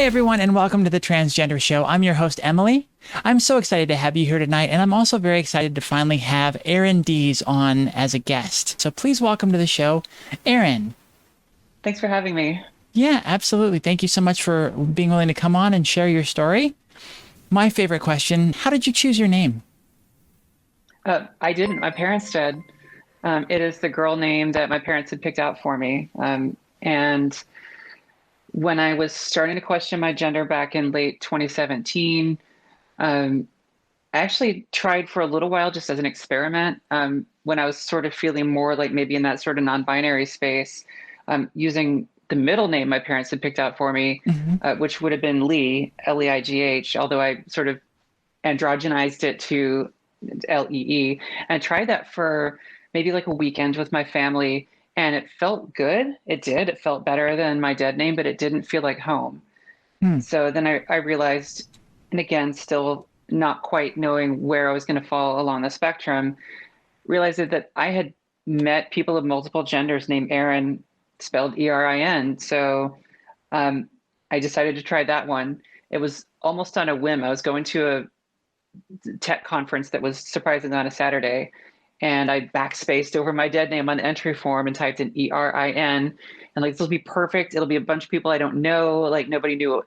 everyone, and welcome to the Transgender Show. I'm your host, Emily. I'm so excited to have you here tonight, and I'm also very excited to finally have Erin Dees on as a guest. So please welcome to the show, Erin. Thanks for having me. Yeah, absolutely. Thank you so much for being willing to come on and share your story. My favorite question, how did you choose your name? I didn't. My parents did. It is the girl name that my parents had picked out for me. And when I was starting to question my gender back in late 2017, um, I actually tried for a little while just as an experiment when I was sort of feeling more like maybe in that sort of non-binary space, using the middle name my parents had picked out for me, Mm-hmm. which would have been Lee, Leigh, although I sort of androgenized it to Lee. And I tried that for maybe like a weekend with my family, and it felt good. It did. It felt better than my dead name, but it didn't feel like home. Hmm. So then I realized, and again, still not quite knowing where I was going to fall along the spectrum, realized that I had met people of multiple genders named Erin, spelled Erin. So um, I decided to try that one. It was almost on a whim. I was going to a tech conference that was surprisingly on a Saturday. And I backspaced over my dead name on the entry form and typed in Erin. And like, this will be perfect. It'll be a bunch of people I don't know. Like, nobody knew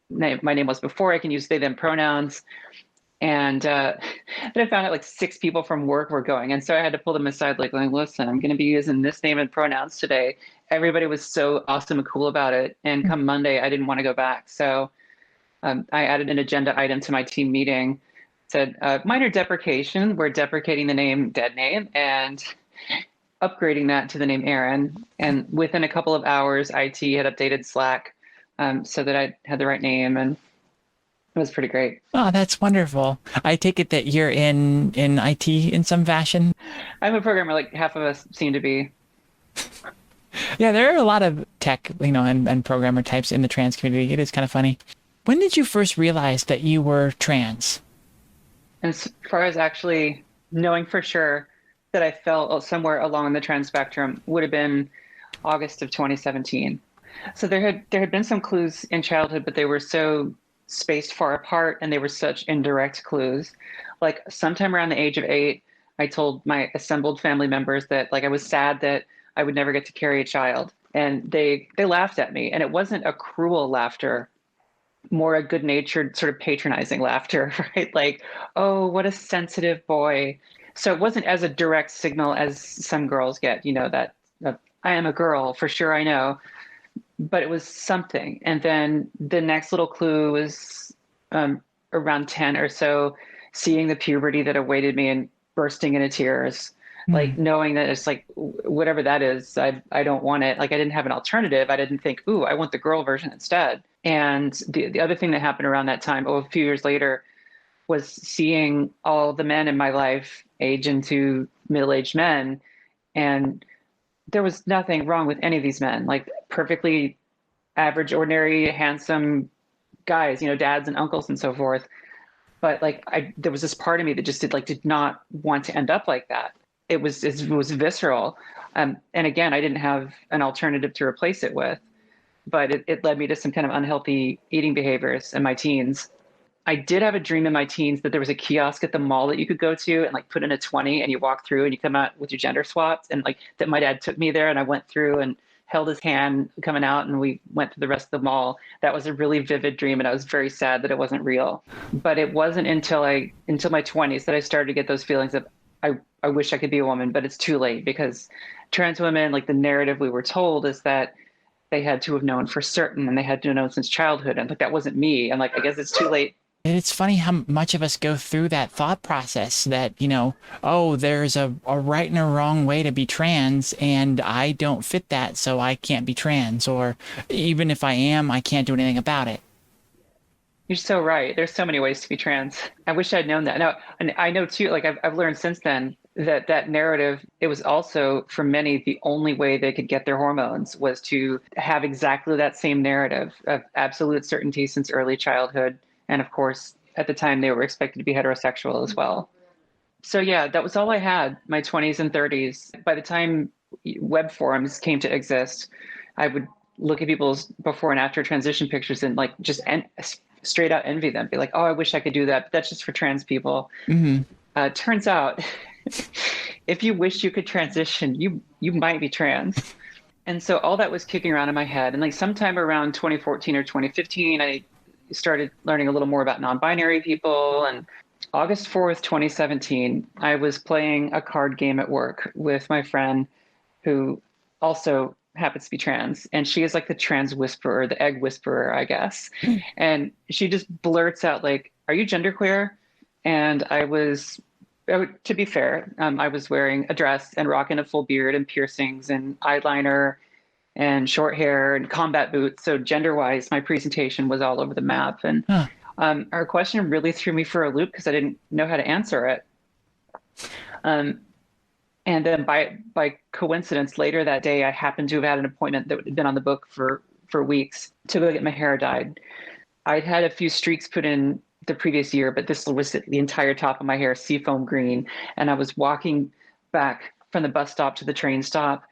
what my name was before. I can use they, them pronouns. And then I found out like six people from work were going. And so I had to pull them aside, like, listen, I'm going to be using this name and pronouns today. Everybody was so awesome and cool about it. And come Monday, I didn't want to go back. So I added an agenda item to my team meeting, said minor deprecation. We're deprecating the name dead name and upgrading that to the name Erin. And within a couple of hours, IT had updated Slack so that I had the right name, and it was pretty great. Oh, that's wonderful. I take it that you're in IT in some fashion. I'm a programmer, like half of us seem to be. Yeah, there are a lot of tech, and programmer types in the trans community. It is kind of funny. When did you first realize that you were trans? And as far as actually knowing for sure that I fell somewhere along the trans spectrum would have been August of 2017. So there had been some clues in childhood, but they were so spaced far apart and they were such indirect clues. Like sometime around the age of 8, I told my assembled family members that like I was sad that I would never get to carry a child. And they laughed at me. And it wasn't a cruel laughter, more a good-natured sort of patronizing laughter, right? Like, oh, what a sensitive boy. So it wasn't as a direct signal as some girls get, that I am a girl, for sure I know, but it was something. And then the next little clue was around 10 or so, seeing the puberty that awaited me and bursting into tears, Hmm. like knowing that it's like whatever that is, I don't want it. Like I didn't have an alternative. I didn't think, ooh, I want the girl version instead. And the other thing that happened around that time, a few years later, was seeing all the men in my life age into middle-aged men. And there was nothing wrong with any of these men, like perfectly average, ordinary, handsome guys, dads and uncles and so forth. But like there was this part of me that just did not want to end up like that. It was visceral. And again, I didn't have an alternative to replace it with, but it led me to some kind of unhealthy eating behaviors in my teens. I did have a dream in my teens that there was a kiosk at the mall that you could go to and like put in a 20 and you walk through and you come out with your gender swaps. And like that my dad took me there and I went through and held his hand coming out and we went to the rest of the mall. That was a really vivid dream and I was very sad that it wasn't real. But it wasn't until my 20s that I started to get those feelings of I wish I could be a woman, but it's too late because trans women, like the narrative we were told is that they had to have known for certain and they had to have known since childhood. And like that wasn't me. And like I guess it's too late. It's funny how much of us go through that thought process that, oh, there's a right and a wrong way to be trans, and I don't fit that, so I can't be trans. Or even if I am, I can't do anything about it. You're so right. There's so many ways to be trans. I wish I'd known that. Now, and I know too, like I've learned since then that that narrative, it was also for many, the only way they could get their hormones was to have exactly that same narrative of absolute certainty since early childhood. And of course, at the time they were expected to be heterosexual as well. So yeah, that was all I had, my 20s and 30s. By the time web forums came to exist, I would look at people's before and after transition pictures and like just straight out envy them. Be like, oh, I wish I could do that. But that's just for trans people. Mm-hmm. Turns out, if you wish you could transition, you might be trans. And so all that was kicking around in my head. And like sometime around 2014 or 2015, I started learning a little more about non-binary people. And August 4th, 2017, I was playing a card game at work with my friend who also happens to be trans. And she is like the trans whisperer, the egg whisperer, I guess. And she just blurts out like, are you genderqueer? And to be fair, I was wearing a dress and rocking a full beard and piercings and eyeliner and short hair and combat boots. So gender-wise, my presentation was all over the map. And Huh. her question really threw me for a loop because I didn't know how to answer it. And then by coincidence, later that day, I happened to have had an appointment that had been on the book for weeks to go get my hair dyed. I'd had a few streaks put in the previous year, but this was the entire top of my hair, seafoam green. And I was walking back from the bus stop to the train stop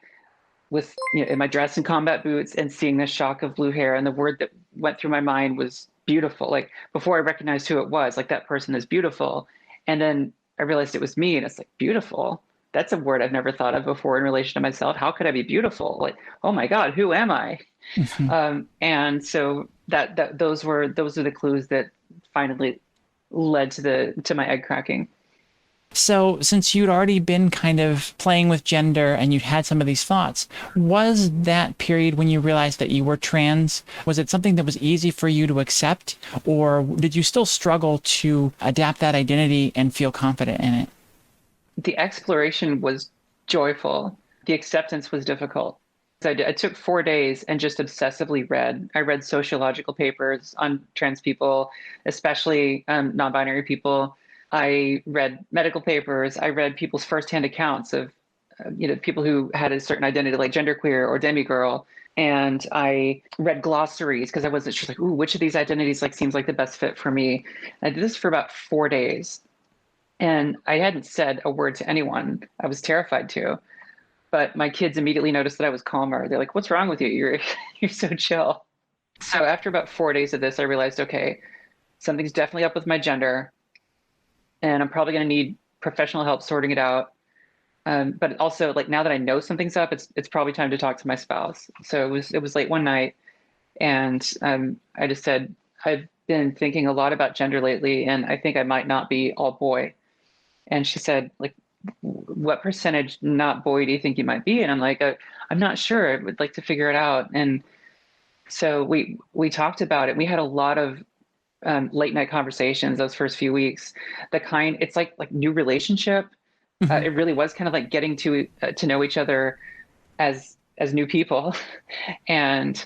with, in my dress and combat boots and seeing this shock of blue hair. And the word that went through my mind was beautiful. Like before I recognized who it was, like that person is beautiful. And then I realized it was me and it's like, beautiful. That's a word I've never thought of before in relation to myself. How could I be beautiful? Like, oh my God, who am I? Mm-hmm. And so those are the clues that finally led to my egg cracking. So, since you'd already been kind of playing with gender and you'd had some of these thoughts, was that period when you realized that you were trans, was it something that was easy for you to accept, or did you still struggle to adapt that identity and feel confident in it? The exploration was joyful. The acceptance was difficult. So I took 4 days and just obsessively read. I read sociological papers on trans people, especially non-binary people. I read medical papers. I read people's firsthand accounts of, people who had a certain identity, like genderqueer or demigirl. And I read glossaries because I wasn't sure, like, ooh, which of these identities like seems like the best fit for me. I did this for about 4 days, and I hadn't said a word to anyone. I was terrified to. But my kids immediately noticed that I was calmer. They're like, "What's wrong with you? You're so chill." So after about 4 days of this, I realized, okay, something's definitely up with my gender, and I'm probably going to need professional help sorting it out. But also, like now that I know something's up, it's probably time to talk to my spouse. So it was late one night, and I just said, I've been thinking a lot about gender lately, and I think I might not be all boy. And she said, like, what percentage not boy do you think you might be? And I'm like, I'm not sure. I would like to figure it out. And so we talked about it. We had a lot of late night conversations those first few weeks. It's like new relationship. Hmm. It really was kind of like getting to know each other as new people. And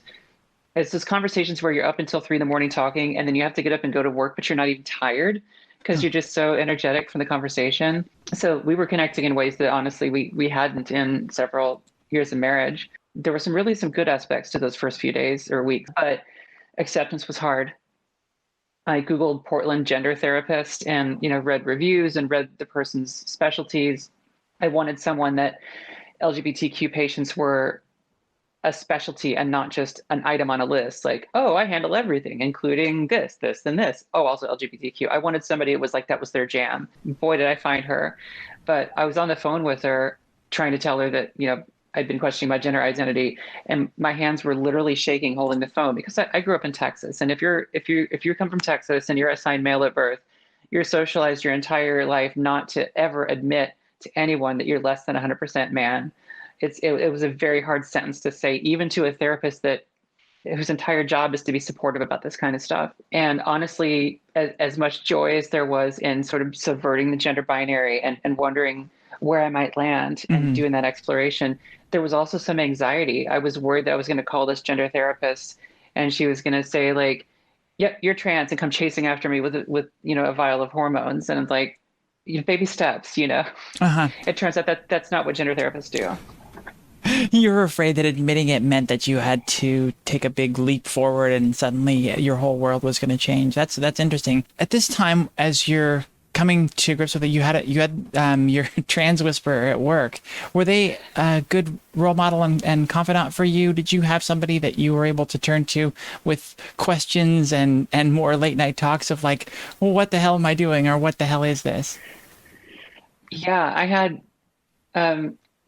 it's those conversations where you're up until 3 a.m. talking, and then you have to get up and go to work, but you're not even tired because you're just so energetic from the conversation. So we were connecting in ways that honestly we hadn't in several years of marriage. There were some good aspects to those first few days or weeks, but acceptance was hard. I Googled Portland gender therapist and, read reviews and read the person's specialties. I wanted someone that LGBTQ patients were a specialty and not just an item on a list. Like, oh, I handle everything, including this, this, and this. Oh, also LGBTQ. I wanted somebody who was like, that was their jam. Boy, did I find her. But I was on the phone with her trying to tell her that, I'd been questioning my gender identity, and my hands were literally shaking holding the phone because I grew up in Texas. And if you come from Texas and you're assigned male at birth, you're socialized your entire life not to ever admit to anyone that you're less than 100% man. It was a very hard sentence to say, even to a therapist whose entire job is to be supportive about this kind of stuff. And honestly, as much joy as there was in sort of subverting the gender binary and wondering where I might land and Hmm. doing that exploration, there was also some anxiety. I was worried that I was going to call this gender therapist and she was going to say like, yep, you're trans, and come chasing after me with a vial of hormones. And it's like, baby steps. Uh-huh. It turns out that that's not what gender therapists do. You were afraid that admitting it meant that you had to take a big leap forward and suddenly your whole world was going to change. That's interesting. At this time, as you're coming to grips with it, you had your trans whisperer at work. Were they a good role model and confidant for you? Did you have somebody that you were able to turn to with questions and more late night talks of like, well, what the hell am I doing, or what the hell is this? Yeah, I had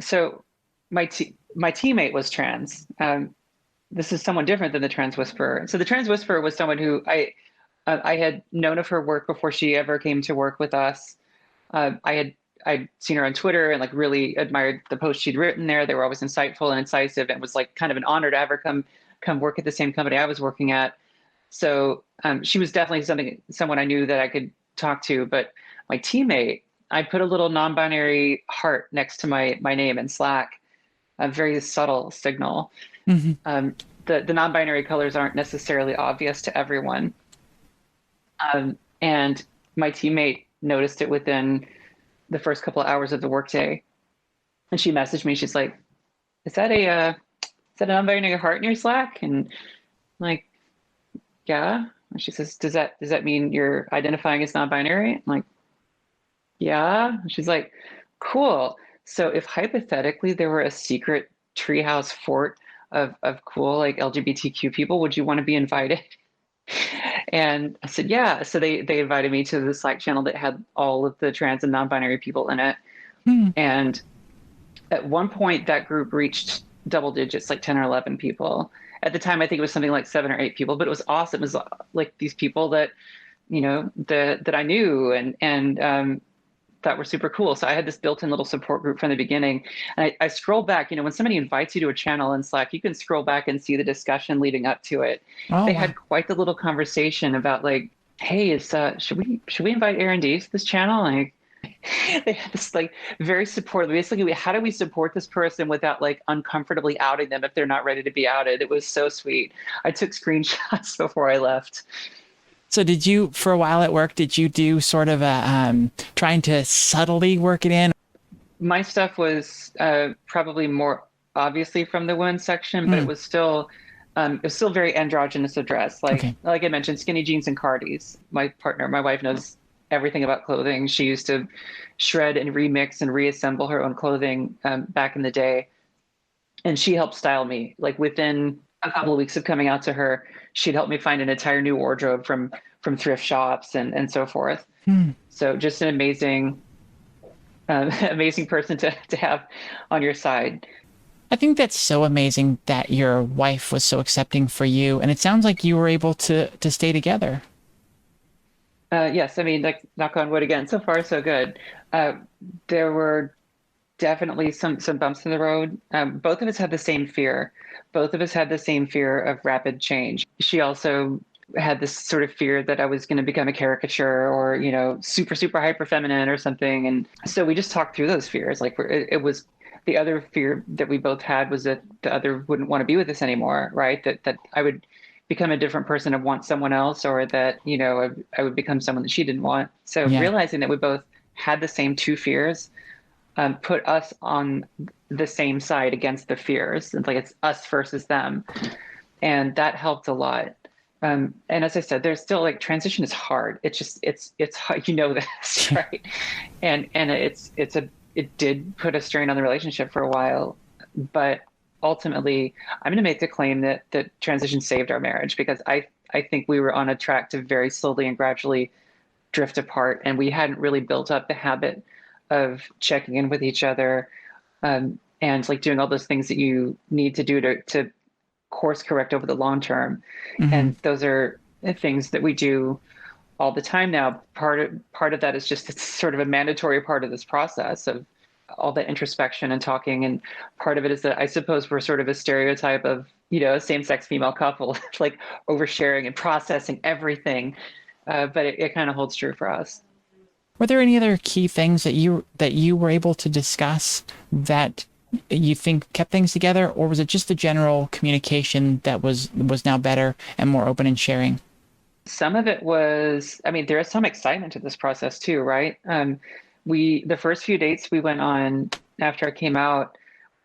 so my teammate was trans. This is someone different than the trans whisperer. So the trans whisperer was someone who I had known of her work before she ever came to work with us. I'd seen her on Twitter and like really admired the posts she'd written there. They were always insightful and incisive, and it was like kind of an honor to have her come work at the same company I was working at. So she was definitely someone I knew that I could talk to. But my teammate, I put a little non-binary heart next to my name in Slack, a very subtle signal. Hmm. Um, the non-binary colors aren't necessarily obvious to everyone. And my teammate noticed it within the first couple of hours of the workday, and she messaged me. She's like, is that a non-binary heart in your Slack?" And I'm like, "Yeah." And she says, "Does that mean you're identifying as non-binary?" I'm like, "Yeah." And she's like, "Cool. So if hypothetically there were a secret treehouse fort of cool like LGBTQ people, would you want to be invited?" And I said, "Yeah." So they invited me to the Slack channel that had all of the trans and non-binary people in it. Hmm. And at one point, that group reached double digits, like 10 or 11 people. At the time, I think it was something like 7 or 8 people, but it was awesome. It was like these people that, that I knew and that were super cool. So I had this built-in little support group from the beginning. And I scroll back, when somebody invites you to a channel in Slack, you can scroll back and see the discussion leading up to it. Oh, They wow. had quite the little conversation about like, "Hey, should we invite Erin Dees to this channel?" Like they had this like very supportive. Basically, how do we support this person without like uncomfortably outing them if they're not ready to be outed? It was so sweet. I took screenshots before I left. So did you, for a while at work, did you do sort of a trying to subtly work it in? My stuff was probably more obviously from the women's section, but Mm, it was still very androgynous of dress. okay. Like I mentioned, skinny jeans and cardies. My partner, my wife knows everything about clothing. She used to shred and remix and reassemble her own clothing back in the day, and she helped style me. Like within a couple of weeks of coming out to her, she'd help me find an entire new wardrobe from thrift shops and so forth. Hmm. So just an amazing amazing person to have on your side. I think that's so amazing that your wife was so accepting for you, and it sounds like you were able to stay together. Yes, I mean, like knock on wood again. So far, so good. Uh, there were definitely some bumps in the road. Both of us had the same fear. Both of us had the same fear of rapid change. She also had this sort of fear that I was going to become a caricature or, super, super hyper feminine or something. And so we just talked through those fears. Like it was the other fear that we both had was that the other wouldn't want to be with us anymore, right? That I would become a different person and want someone else, or that, I would become someone that she didn't want. So Yeah. realizing that we both had the same two fears put us on the same side against the fears. It's like it's us versus them, and that helped a lot. And as I said, there's still like transition is hard. It's just it's hard, this, right? And it did put a strain on the relationship for a while, but ultimately, I'm going to make the claim that transition saved our marriage, because I think we were on a track to very slowly and gradually drift apart, and we hadn't really built up the habit of checking in with each other, and like doing all those things that you need to do to course correct over the long term. Hmm. And those are things that we do all the time now. Part of that is just it's sort of a mandatory part of this process of all the introspection and talking. And part of it is that I suppose we're sort of a stereotype of, a same-sex female couple, like oversharing and processing everything. But it kind of holds true for us. Were there any other key things that you were able to discuss that you think kept things together, or was it just the general communication that was now better and more open and sharing? Some of it was, I mean, there is some excitement to this process too, right? The first few dates we went on after I came out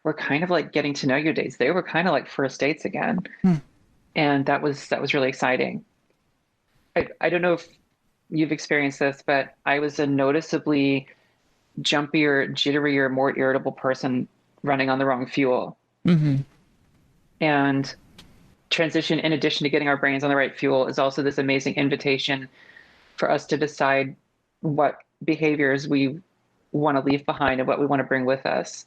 were kind of like getting to know you dates. They were kind of like first dates again. Hmm. And that was really exciting. I don't know if you've experienced this, but I was a noticeably jumpier, jitterier, more irritable person running on the wrong fuel. Hmm. And transition, in addition to getting our brains on the right fuel, is also this amazing invitation for us to decide what behaviors we want to leave behind and what we want to bring with us.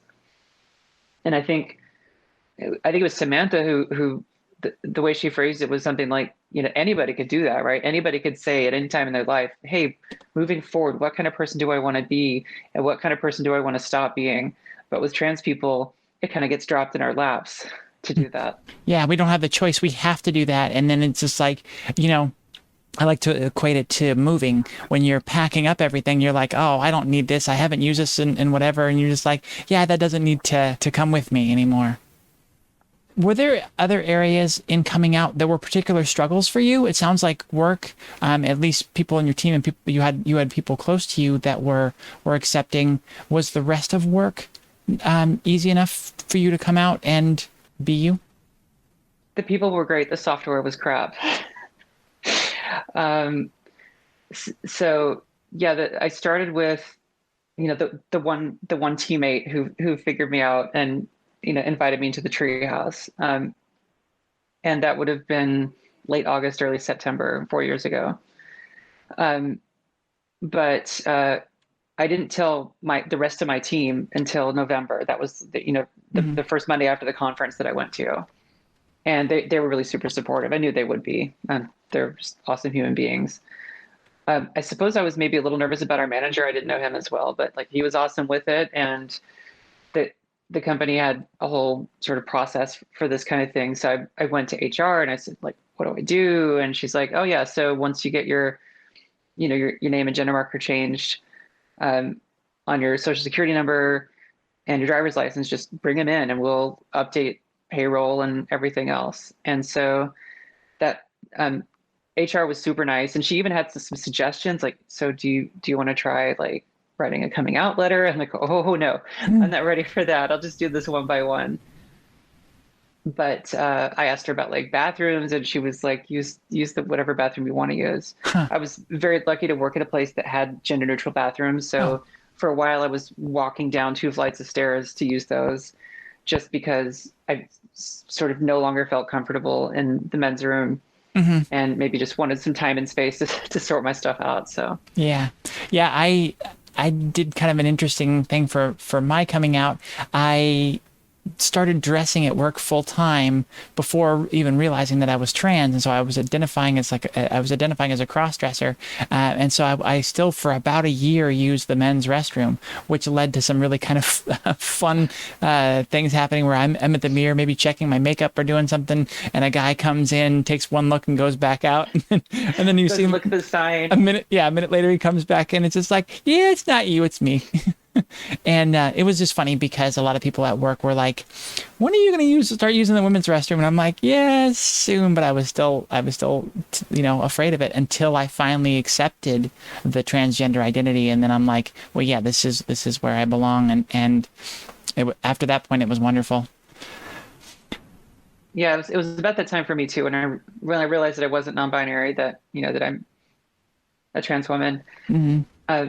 And I think it was Samantha who the way she phrased it was something like, anybody could do that, right? Anybody could say at any time in their life, hey, moving forward, what kind of person do I want to be? And what kind of person do I want to stop being? But with trans people, it kind of gets dropped in our laps to do that. Yeah, we don't have the choice. We have to do that. And then it's just like, you know, I like to equate it to moving. When you're packing up everything, you're like, oh, I don't need this. I haven't used this and whatever. And you're just like, yeah, that doesn't need to come with me anymore. Were there other areas in coming out that were particular struggles for you? It sounds like work, at least people in your team and people you had people close to you that were accepting. Was the rest of work easy enough for you to come out and be you? The people were great. The software was crap. Um, so yeah, I started with, the one teammate who figured me out and, invited me into the treehouse. And that would have been late August, early September, 4 years ago. Um, but I didn't tell the rest of my team until November. That was Hmm. the first Monday after the conference that I went to, and they were really super supportive. I knew they would be. They're just awesome human beings. I suppose I was maybe a little nervous about our manager. I didn't know him as well, but like he was awesome with it, and the company had a whole sort of process for this kind of thing. So I went to HR and I said, like, what do I do? And she's like, oh yeah, so once you get your name and gender marker changed, um, on your social security number and your driver's license, just bring them in and we'll update payroll and everything else. And so that HR was super nice, and she even had some suggestions like, so do you want to try like writing a coming out letter? I'm like, oh no, I'm not ready for that. I'll just do this one by one. But I asked her about like bathrooms, and she was like, use the whatever bathroom you want to use. Huh. I was very lucky to work at a place that had gender neutral bathrooms, Oh. so for a while I was walking down 2 flights of stairs to use those, just because I sort of no longer felt comfortable in the men's room Hmm. and maybe just wanted some time and space to sort my stuff out. So Yeah. Yeah, I did kind of an interesting thing for my coming out. I started dressing at work full time before even realizing that I was trans, and so I was identifying as a cross dresser, and so I still for about a year used the men's restroom, which led to some really kind of fun things happening where I'm at the mirror, maybe checking my makeup or doing something, and a guy comes in, takes one look, and goes back out, and then you see doesn't him look at the sign. a minute later he comes back in. It's just like, yeah, it's not you, it's me. And it was just funny because a lot of people at work were like, "When are you going to start using the women's restroom?" And I'm like, "Yes, soon." But I was still, afraid of it until I finally accepted the transgender identity, and then I'm like, "Well, yeah, this is where I belong." And after that point, it was wonderful. Yeah, it was about that time for me too, when I realized that I wasn't non-binary, that that I'm a trans woman. Hmm. Uh,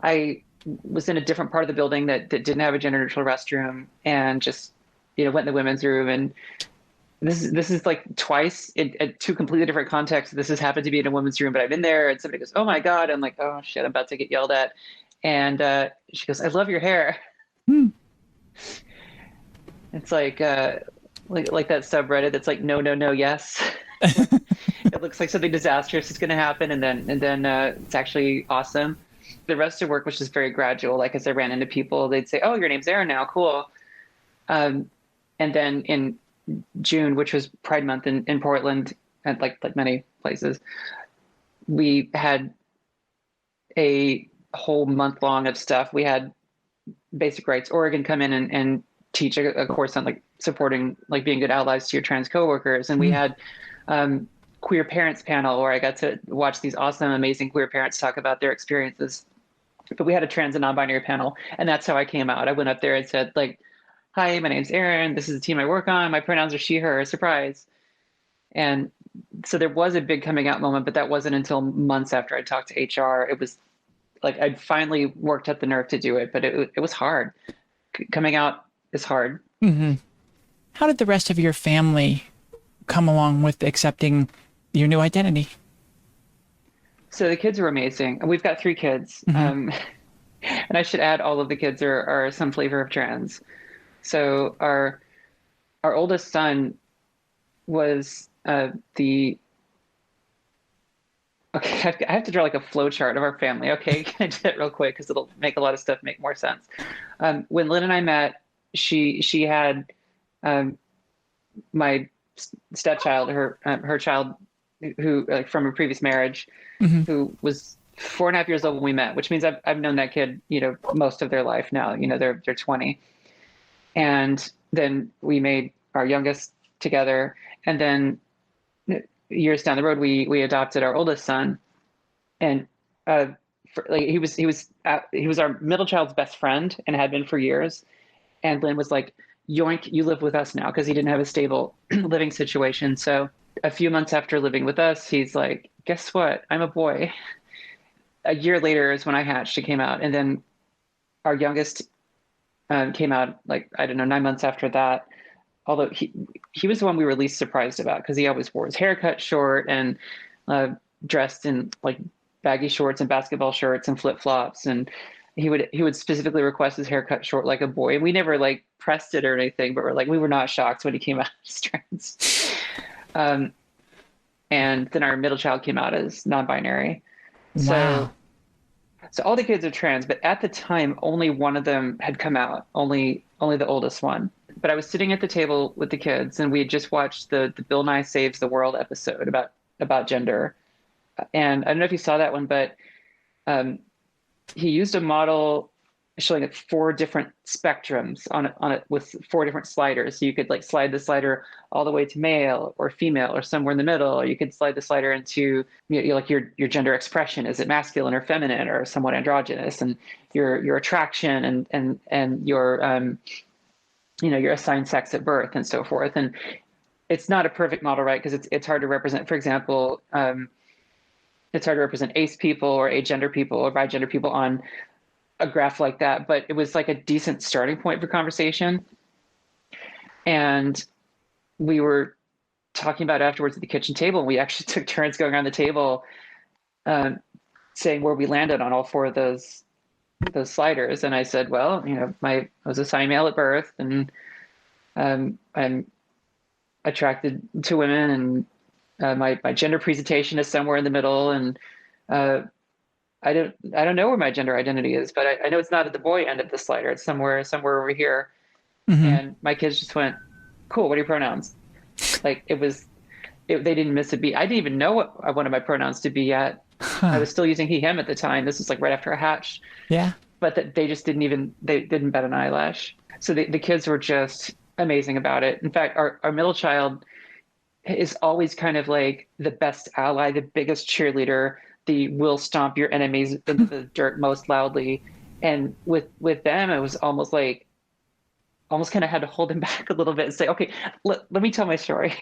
I was in a different part of the building that didn't have a gender neutral restroom, and just went in the women's room. And this is like twice in two completely different contexts. This has happened to be in a women's room, but I'm in there and somebody goes, "Oh my God!" I'm like, "Oh shit, I'm about to get yelled at." And she goes, "I love your hair." It's like that subreddit that's like, no, no, no, yes. It looks like something disastrous is going to happen, and then it's actually awesome. The rest of work was just very gradual. Like as I ran into people, they'd say, "Oh, your name's Erin now, cool." Um, and then in June, which was Pride Month in Portland, and like many places, we had a whole month long of stuff. We had Basic Rights Oregon come in and teach a course on like supporting, like being good allies to your trans coworkers, and we had queer parents panel where I got to watch these awesome, amazing queer parents talk about their experiences. But we had a trans and non-binary panel, and that's how I came out. I went up there and said like, "Hi, my name's Erin. This is the team I work on. My pronouns are she, her. Surprise." And so there was a big coming out moment, but that wasn't until months after I talked to HR. It was like I'd finally worked up the nerve to do it, but it was hard. Coming out is hard. Hmm. How did the rest of your family come along with accepting your new identity? So the kids were amazing. And we've got three kids. Hmm. And I should add all of the kids are some flavor of trans. So our oldest son was the okay. I have to draw like a flow chart of our family. Okay, can I do that real quick because it'll make a lot of stuff make more sense. When Lynn and I met, she had um, my stepchild, her child, who like from a previous marriage, Hmm. who was 4.5 years old when we met, which means I've known that kid, most of their life now. They're 20, and then we made our youngest together, and then years down the road, we adopted our oldest son, and like he was our middle child's best friend and had been for years. And Lynn was like, "Yoink, you live with us now," because he didn't have a stable living situation. So a few months after living with us, he's like, "Guess what? I'm a boy." A year later is when I hatched. It came out, and then our youngest came out like I don't know 9 months after that. Although he was the one we were least surprised about because he always wore his hair cut short and uh, dressed in like baggy shorts and basketball shirts and flip flops, and he would specifically request his hair cut short like a boy. And we never like pressed it or anything, but we were not shocked when he came out as trans. Um, and then our middle child came out as non-binary. So Wow. so all the kids are trans, but at the time, only one of them had come out, only the oldest one. But I was sitting at the table with the kids, and we had just watched the Bill Nye Saves the World episode about gender. And I don't know if you saw that one, but um, he used a model showing it four different spectrums on it with four different sliders. So you could like slide the slider all the way to male or female or somewhere in the middle, or you could slide the slider into like your gender expression. Is it masculine or feminine or somewhat androgynous? And your attraction and your assigned sex at birth and so forth. And it's not a perfect model, right? Because it's hard to represent. For example, it's hard to represent ace people or agender people or bigender people on a graph like that, but it was like a decent starting point for conversation. And we were talking about it afterwards at the kitchen table, and we actually took turns going around the table, um, saying where we landed on all four of those sliders. And I said, well, I was assigned male at birth, and I'm attracted to women, and my gender presentation is somewhere in the middle, and uh, I don't know where my gender identity is, but I know it's not at the boy end of the slider. It's somewhere over here. Hmm. And my kids just went, "Cool. What are your pronouns?" Like they didn't miss a beat. I didn't even know what I wanted my pronouns to be yet. I Huh. was still using he him at the time. This was like right after I hatched, Yeah. but that they didn't bat an eyelash. So the kids were just amazing about it. In fact, our middle child is always kind of like the best ally, the biggest cheerleader, the will stomp your enemies into the dirt most loudly. And with them, it was almost kind of had to hold him back a little bit and say, okay, let me tell my story.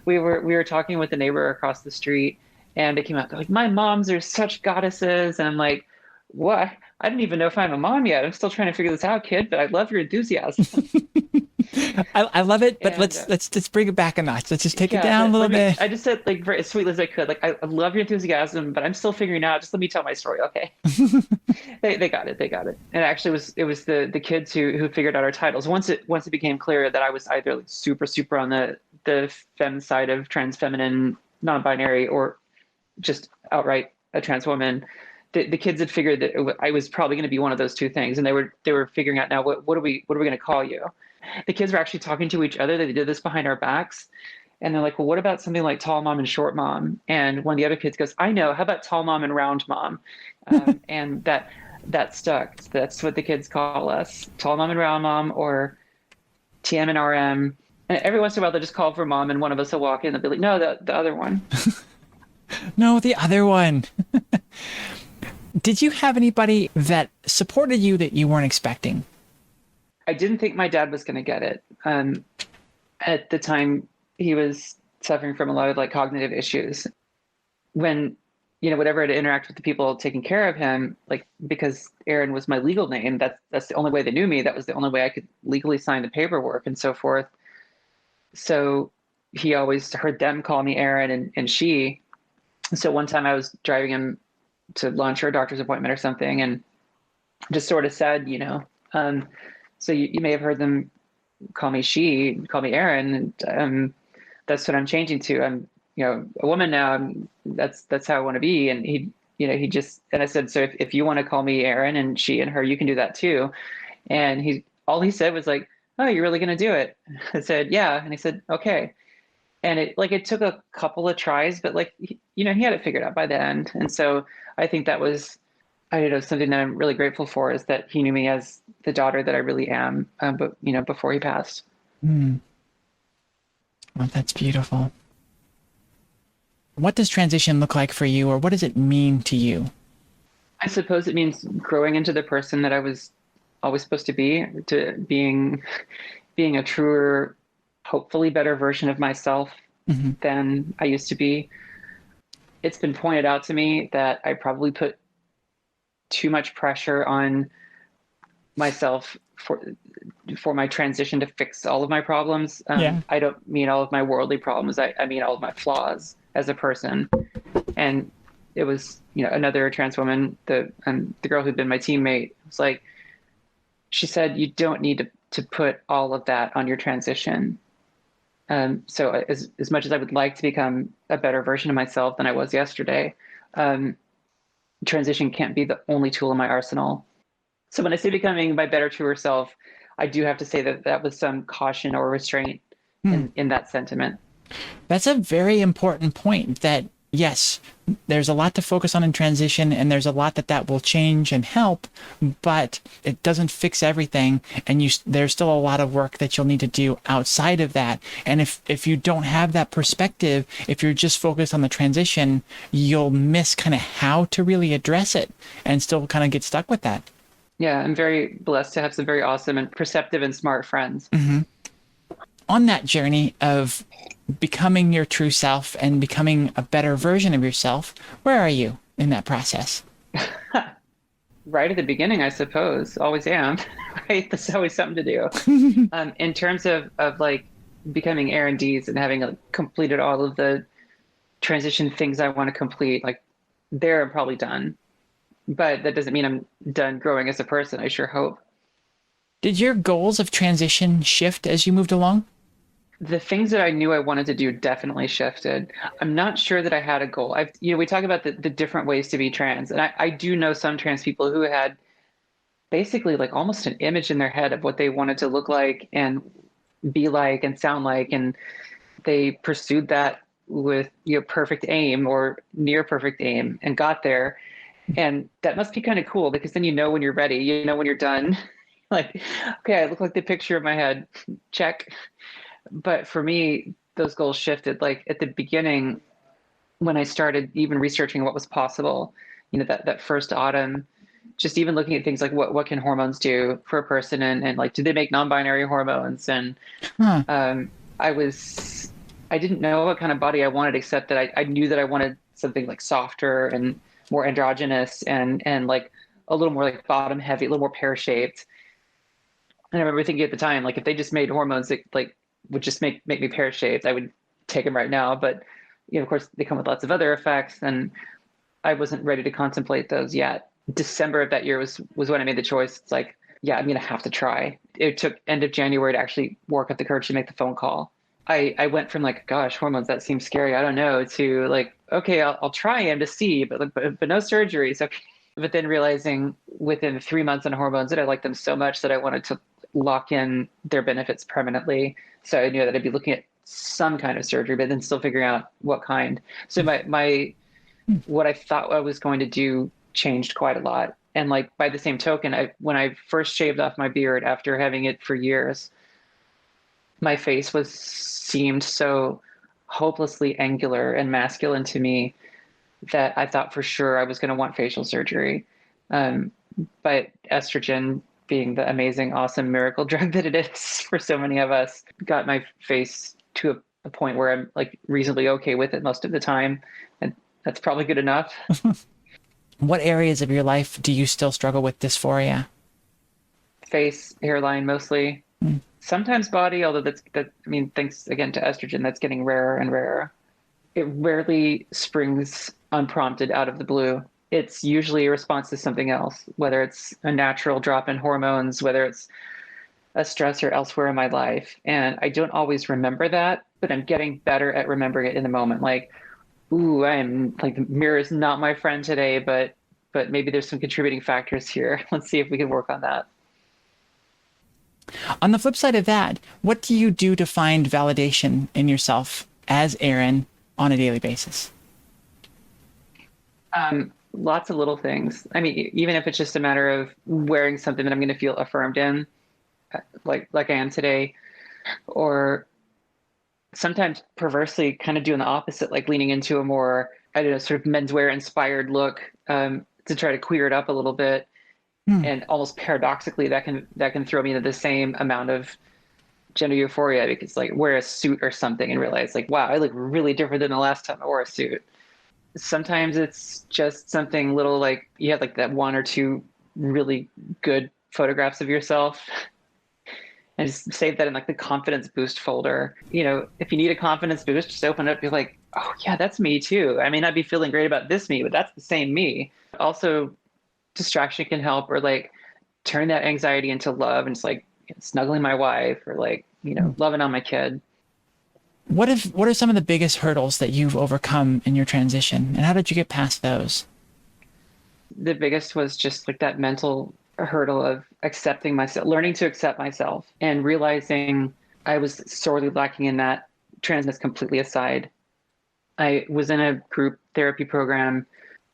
We were talking with a neighbor across the street, and they came out, they're like, my moms are such goddesses. And I'm like, what? I didn't even know if I'm a mom yet. I'm still trying to figure this out, kid, but I love your enthusiasm. I love it, but And let's bring it back a notch. Let's just take it yeah, down a little bit. I just said like very as sweetly as I could. Like, I love your enthusiasm, but I'm still figuring out. Just let me tell my story, okay? They got it. They got it. And actually, it was the kids who figured out our titles. Once it became clear that I was either like super on the femme side of trans feminine, non-binary, or just outright a trans woman. The kids had figured that I was probably going to be one of those two things, and they were figuring out now what are we going to call you? The kids were actually talking to each other. They did this behind our backs. And they're like, well, what about something like tall mom and short mom? And one of the other kids goes, I know. How about tall mom and round mom? And that stuck. That's what the kids call us: tall mom and round mom, or TM and RM. And every once in a while, they'll just call for mom, and one of us will walk in and they'll be like, no, the other one. No, the other one. Did you have anybody that supported you that you weren't expecting? I didn't think my dad was going to get it. At the time, he was suffering from a lot of like cognitive issues. When, whenever I'd interact with the people taking care of him, like because Erin was my legal name, that's the only way they knew me. That was the only way I could legally sign the paperwork and so forth. So he always heard them call me Erin and she. So one time I was driving him to lunch or a doctor's appointment or something, and just sort of said, so you may have heard them call me she, call me Erin, and that's what I'm changing to. I'm, a woman now. That's how I want to be. And he just, and I said, so if you want to call me Erin and she and her, you can do that too. And all he said was like, oh, you're really going to do it? I said, yeah. And he said, okay. And it took a couple of tries, but like, he had it figured out by the end. And so I think that was, I don't know, something that I'm really grateful for is that he knew me as the daughter that I really am. But before he passed. Mm. Well, that's beautiful. What does transition look like for you, or what does it mean to you? I suppose it means growing into the person that I was always supposed to be, to being a truer, hopefully better version of myself Mm-hmm. than I used to be. It's been pointed out to me that I probably put too much pressure on myself for my transition to fix all of my problems. Yeah. I don't mean all of my worldly problems. I mean all of my flaws as a person. And it was, another trans woman, the girl who'd been my teammate, was like, she said, you don't need to put all of that on your transition. So as much as I would like to become a better version of myself than I was yesterday, um, transition can't be the only tool in my arsenal. So when I say becoming my better, truer self, I do have to say that was some caution or restraint Hmm. in that sentiment. That's a very important point that, yes, there's a lot to focus on in transition, and there's a lot that will change and help, but it doesn't fix everything. And there's still a lot of work that you'll need to do outside of that. And if you don't have that perspective, if you're just focused on the transition, you'll miss kind of how to really address it and still kind of get stuck with that. Yeah, I'm very blessed to have some very awesome and perceptive and smart friends. Mm-hmm. On that journey of becoming your true self and becoming a better version of yourself, where are you in that process? Right at the beginning, I suppose, always am. Right, there's always something to do. In terms of like becoming Erin Dees and having completed all of the transition things I want to complete, like there I'm probably done. But that doesn't mean I'm done growing as a person. I sure hope. Did your goals of transition shift as you moved along? The things that I knew I wanted to do definitely shifted. I'm not sure that I had a goal. We talk about the different ways to be trans, and I do know some trans people who had basically like almost an image in their head of what they wanted to look like and be like and sound like, and they pursued that with perfect aim or near perfect aim and got there. And that must be kind of cool because then when you're ready, when you're done, like, okay, I look like the picture of my head, check. But for me, those goals shifted. Like at the beginning, when I started even researching what was possible, that first autumn, just even looking at things like what can hormones do for a person, and like, do they make non-binary hormones? And Huh. um, I didn't know what kind of body I wanted, except that I knew that I wanted something like softer and more androgynous and like a little more like bottom heavy, a little more pear shaped. And I remember thinking at the time, like if they just made hormones that like would just make me pear shaped, I would take them right now. But of course, they come with lots of other effects, and I wasn't ready to contemplate those yet. December of that year was when I made the choice. It's like, yeah, I'm gonna have to try. It took end of January to actually work up the courage to make the phone call. I went from like, gosh, hormones, that seems scary, I don't know, to like, okay, I'll try him to see, but no surgeries. Okay. But then realizing within 3 months on hormones that I liked them so much that I wanted to lock in their benefits permanently. So I knew that I'd be looking at some kind of surgery, but then still figuring out what kind. So my what I thought I was going to do changed quite a lot. And like by the same token, when I first shaved off my beard after having it for years, my face seemed so hopelessly angular and masculine to me that I thought for sure I was going to want facial surgery. Um, but estrogen, being the amazing, awesome miracle drug that it is for so many of us, got my face to a a point where I'm like reasonably okay with it most of the time. And that's probably good enough. What areas of your life do you still struggle with dysphoria? Face, hairline mostly. Hmm. Sometimes body, although I mean, thanks again to estrogen, that's getting rarer and rarer. It rarely springs unprompted out of the blue. It's usually a response to something else, whether it's a natural drop in hormones, whether it's a stressor elsewhere in my life. And I don't always remember that, but I'm getting better at remembering it in the moment. Like, ooh, I'm like the mirror is not my friend today, but maybe there's some contributing factors here. Let's see if we can work on that. On the flip side of that, what do you do to find validation in yourself as Erin on a daily basis? Lots of little things. I mean, even if it's just a matter of wearing something that I'm going to feel affirmed in, like I am today, or sometimes perversely kind of doing the opposite, like leaning into a more, I don't know, sort of menswear inspired look to try to queer it up a little bit. Hmm. And almost paradoxically, that can throw me into the same amount of gender euphoria because like wear a suit or something and realize like, wow, I look really different than the last time I wore a suit. Sometimes it's just something little like you have like that one or two really good photographs of yourself and just save that in like the confidence boost folder. If you need a confidence boost, just open it up. You're like, oh yeah, that's me too. I may not be feeling great about this me, but that's the same me. Also, distraction can help, or like turn that anxiety into love, and it's like snuggling my wife, or like loving on my kid. What are some of the biggest hurdles that you've overcome in your transition, and how did you get past those? The biggest was just like that mental hurdle of accepting myself, learning to accept myself, and realizing I was sorely lacking in that. Transness completely aside, I was in a group therapy program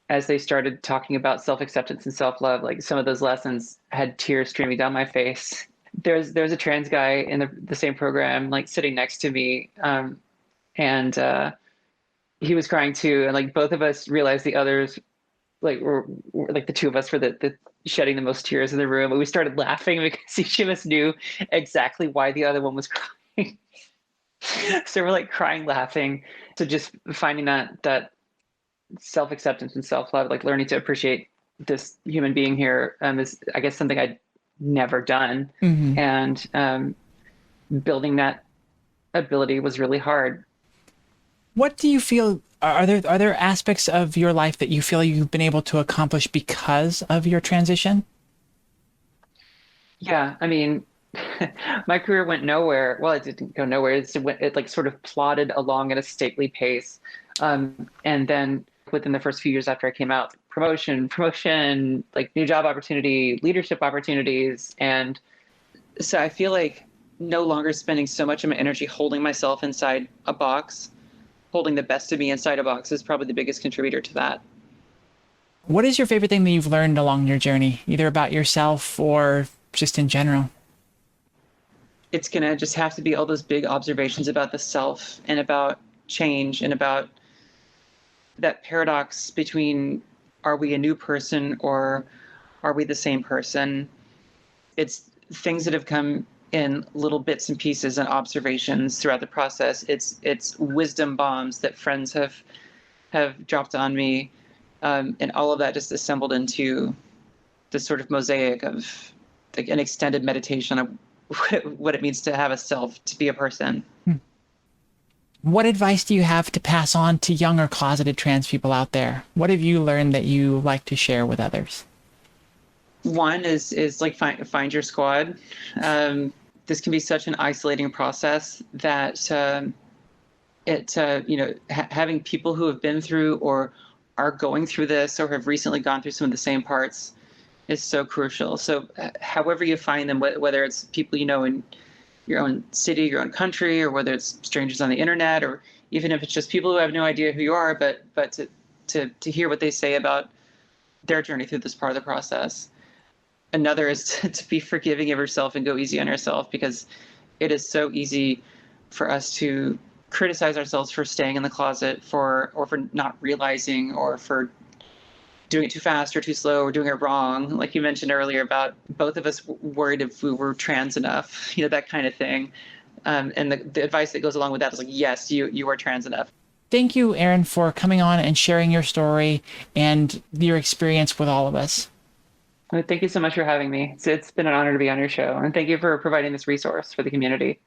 as they started talking about self-acceptance and self-love. Like some of those lessons had tears streaming down my face. There's a trans guy in the same program, like sitting next to me, and he was crying too. And like both of us realized the others, like were like the two of us were the shedding the most tears in the room. But we started laughing because each of us knew exactly why the other one was crying. So we're like crying, laughing. So just finding that self-acceptance and self-love, like learning to appreciate this human being here, is I guess something I'd never done. Hmm. And building that ability was really hard. What do you feel are there aspects of your life that you feel you've been able to accomplish because of your transition? Yeah, I mean, my career went nowhere. Well, it didn't go nowhere. It like sort of plodded along at a stately pace. And then within the first few years after I came out, promotion, like new job opportunity, leadership opportunities. And so I feel like no longer spending so much of my energy holding myself inside a box, holding the best of me inside a box is probably the biggest contributor to that. What is your favorite thing that you've learned along your journey, either about yourself or just in general? It's going to just have to be all those big observations about the self and about change and about that paradox between, are we a new person or are we the same person? It's things that have come in little bits and pieces and observations throughout the process. It's wisdom bombs that friends have dropped on me, and all of that just assembled into this sort of mosaic of like an extended meditation of what it means to have a self, to be a person. What advice do you have to pass on to younger closeted trans people out there? What have you learned that you like to share with others? One is like find your squad. This can be such an isolating process that having people who have been through or are going through this or have recently gone through some of the same parts is so crucial. So however you find them, whether it's people in your own city, your own country, or whether it's strangers on the internet, or even if it's just people who have no idea who you are, but to hear what they say about their journey through this part of the process. Another is to be forgiving of yourself and go easy on yourself, because it is so easy for us to criticize ourselves for staying in the closet, or for not realizing, or for doing it too fast or too slow or doing it wrong. Like you mentioned earlier about both of us worried if we were trans enough, that kind of thing. And the advice that goes along with that is like, yes, you are trans enough. Thank you, Erin, for coming on and sharing your story and your experience with all of us. Thank you so much for having me. It's been an honor to be on your show, and thank you for providing this resource for the community.